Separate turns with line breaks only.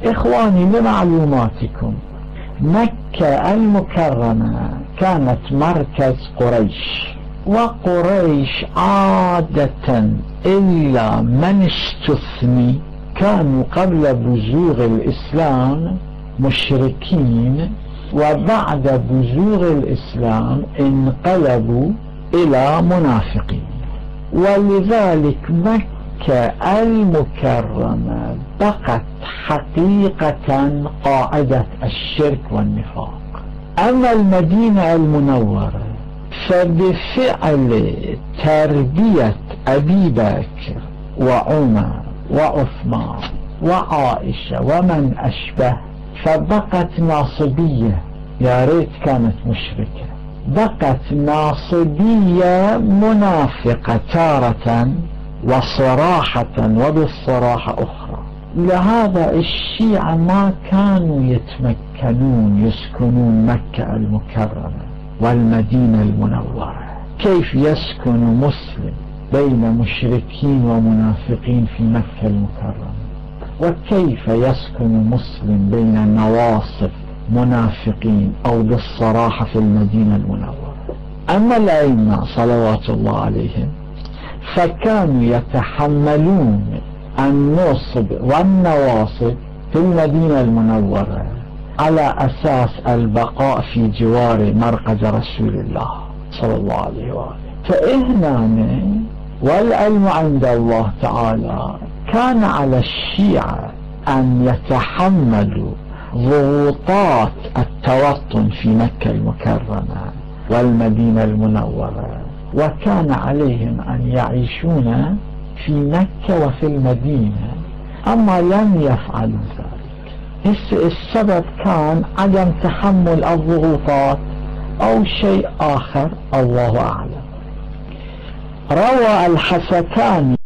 إخواني لمعلوماتكم، مكة المكرمة كانت مركز قريش، وقريش عادة إلا من استثني كانوا قبل بزوغ الإسلام مشركين، وبعد بزوغ الإسلام انقلبوا إلى منافقين. ولذلك مكة المكرمة بقت حقيقة قاعدة الشرك والنفاق. أما المدينة المنورة فبفعل تربية أبي بكر وعمر وعثمان وعائشة ومن أشبه فبقت ناصبية، يا ريت كانت مشركة، بقت ناصبية منافقة تارة وصراحة وبالصراحة أخرى. لهذا الشيعة ما كانوا يتمكنون يسكنون مكة المكرمة والمدينة المنورة. كيف يسكن مسلم بين مشركين ومنافقين في مكة المكرمة؟ وكيف يسكن مسلم بين نواصب منافقين أو بالصراحة في المدينة المنورة؟ أما الأئمة صلوات الله عليهم فكانوا يتحملون النصب والنواصب في المدينة المنورة على أساس البقاء في جوار مرقد رسول الله صلى الله عليه وآله. فإهنا والعلم عند الله تعالى كان على الشيعة أن يتحملوا ضغوطات التوطن في مكة المكرمة والمدينة المنورة، وكان عليهم أن يعيشون في مكة وفي المدينة، أما لم يفعلوا ذلك. السبب كان عدم تحمل الضغوطات أو شيء آخر، الله أعلم. روى الحسكاني